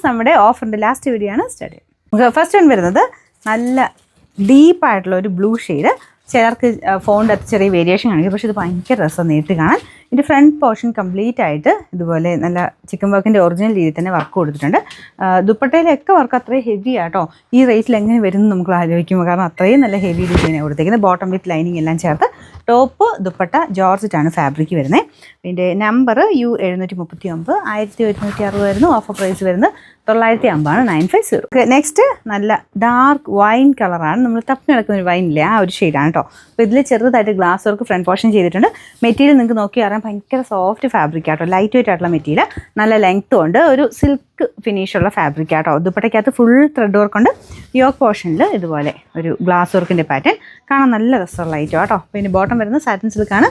നമ്മുടെ ഓഫറിൻ്റെ last video ആണ് start ചെയ്യുന്നത്. ഫസ്റ്റ് വൺ വരുന്നത് നല്ല ഡീപ്പായിട്ടുള്ള ഒരു ബ്ലൂ ഷെയ്ഡ്. ചിലർക്ക് ഫോണിൻ്റെ അകത്ത് ചെറിയ വേരിയേഷൻ കാണിക്കും, പക്ഷേ ഇത് ഭയങ്കര രസം നേരിട്ട് കാണാൻ. ഇതിൻ്റെ ഫ്രണ്ട് പോർഷൻ കംപ്ലീറ്റ് ആയിട്ട് ഇതുപോലെ നല്ല ചിക്കൻ വർക്കിൻ്റെ ഒറിജിനൽ രീതിയിൽ തന്നെ വർക്ക് കൊടുത്തിട്ടുണ്ട്. ദുപ്പട്ടയിലൊക്കെ വർക്ക് അത്രയും ഹെവി ആട്ടോ. ഈ റേറ്റിൽ എങ്ങനെ വരുമെന്ന് നമുക്ക് ആലോചിക്കുമ്പോൾ, കാരണം അത്രയും നല്ല ഹെവി ഡിസൈനാണ് കൊടുത്തേക്കുന്നത്. ബോട്ടം വിത്ത് ലൈനിങ് എല്ലാം ചേർത്ത് ടോപ്പ് ദുപ്പട്ട ജോർജറ്റാണ് ഫാബ്രിക് വരുന്നത്. ഇതിൻ്റെ നമ്പർ U739, 1160 ആയിരുന്നു. ഓഫർ പ്രൈസ് വരുന്നത് 950 950. നെക്സ്റ്റ് നല്ല ഡാർക്ക് വൈൻ കളറാണ്. നമ്മൾ തപ്പി നടക്കുന്ന ഒരു വൈനില്ലേ, ആ ഒരു ഷെയ്ഡാണ് കേട്ടോ. അപ്പോൾ ഇതിൽ ചെറുതായിട്ട് ഗ്ലാസ് വർക്ക് ഫ്രണ്ട് പോർഷൻ ചെയ്തിട്ടുണ്ട്. മെറ്റീരിയൽ നിങ്ങൾക്ക് നോക്കി അറിയാം, ഭയങ്കര സോഫ്റ്റ് ഫാബ്രിക് ആട്ടോ. ലൈറ്റ് വെയിറ്റ് ആയിട്ടുള്ള മെറ്റീരിയൽ, നല്ല ലെങ്ത്തും ഉണ്ട്. ഒരു സിൽക്ക് ഫിനിഷുള്ള ഫാബ്രിക് ആട്ടോ. ദുപ്പട്ടയ്ക്കകത്ത് ഫുൾ ത്രെഡ് വർക്ക് ഉണ്ട്. യോക്ക് പോർഷനിൽ ഇതുപോലെ ഒരു ഗ്ലാസ് വർക്കിൻ്റെ പാറ്റേൺ കാണാൻ നല്ല രസമുള്ള ഐറ്റം കേട്ടോ. പിന്നെ ബോട്ടം വരുന്നത് സാറ്റിൻ സിൽക്കാണ്.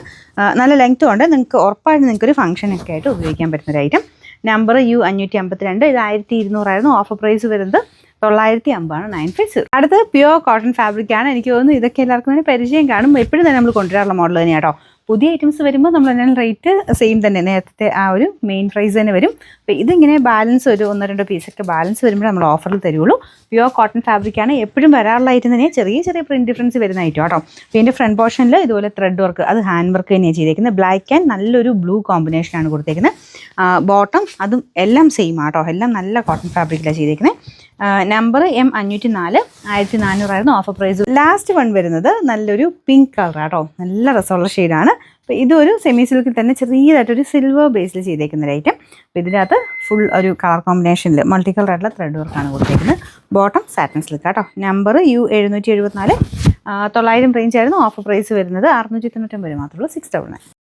നല്ല ലെങ്ത്തും ഉണ്ട്. നിങ്ങൾക്ക് ഉറപ്പായിട്ട് നിങ്ങൾക്കൊരു ഫംഗ്ഷനൊക്കെ ആയിട്ട് ഉപയോഗിക്കാൻ പറ്റുന്നൊരു ഐറ്റം. നമ്പർ U552, ഇത് 1200 ആയിരുന്നു. ഓഫർ പ്രൈസ് വരുന്നത് 950 950. അടുത്തത് പ്യുവർ കോട്ടൺ ഫാബ്രിക് ആണ്. എനിക്ക് തോന്നുന്നു ഇതൊക്കെ എല്ലാവർക്കും തന്നെ പരിചയം കാണും. എപ്പോഴും തന്നെ നമ്മൾ കൊണ്ടുവരാറുള്ള മോഡൽ തന്നെയാണ് കേട്ടോ. പുതിയ ഐറ്റംസ് വരുമ്പോൾ നമ്മൾ എന്നാൽ റേറ്റ് സെയിം തന്നെ, നേരത്തെ ആ ഒരു മെയിൻ പ്രൈസ് തന്നെ വരും. അപ്പോൾ ഇതിങ്ങനെ ബാലൻസ് ഒരു 1-2 പീസൊക്കെ ബാലൻസ് വരുമ്പോൾ നമ്മൾ ഓഫറിൽ തരുള്ളൂ. പ്യുവർ കോട്ടൺ ഫാബ്രിക്കാണ്. എപ്പോഴും വരാറുള്ള ഐറ്റം തന്നെ, ചെറിയ ചെറിയ പ്രിൻറ്റ് ഡിഫറൻസ് വരുന്ന ഐറ്റം കേട്ടോ. അപ്പോൾ ഇതിൻ്റെ ഫ്രണ്ട് പോർഷനിൽ ഇതുപോലെ ത്രെഡ് വർക്ക്, അത് ഹാൻഡ് വർക്ക് തന്നെയാണ് ചെയ്തേക്കുന്നത്. ബ്ലാക്ക് ആൻഡ് നല്ലൊരു ബ്ലൂ കോമ്പിനേഷനാണ് കൊടുത്തേക്കുന്നത്. ബോട്ടം അതും എല്ലാം സെയിം ആട്ടോ. എല്ലാം നല്ല കോട്ടൺ ഫാബ്രിക്കിലാണ് ചെയ്തേക്കുന്നത്. നമ്പർ M504, 1400 ആയിരുന്നു. Offer price. ലാസ്റ്റ് വൺ വരുന്നത് നല്ലൊരു പിങ്ക് കളർ ആട്ടോ. നല്ല രസമുള്ള ഷെയ്ഡാണ്. അപ്പോൾ ഇതൊരു സെമി സിൽക്കിൽ തന്നെ ചെറിയതായിട്ടൊരു സിൽവർ ബേസിൽ ചെയ്തേക്കുന്ന ഒരു ഐറ്റം. അപ്പോൾ ഇതിനകത്ത് ഫുൾ ഒരു കളർ കോമ്പിനേഷനിൽ മൾട്ടി കളർ ആയിട്ടുള്ള ത്രെഡ് വർക്കാണ് കൊടുത്തേക്കുന്നത്. ബോട്ടം സാറ്റിൻ സിൽക്ക് കേട്ടോ. നമ്പർ U774, 900 റേഞ്ച് ആയിരുന്നു. ഓഫർ പ്രൈസ് വരുന്നത് 699 മാത്രമേ ഉള്ളൂ, 699.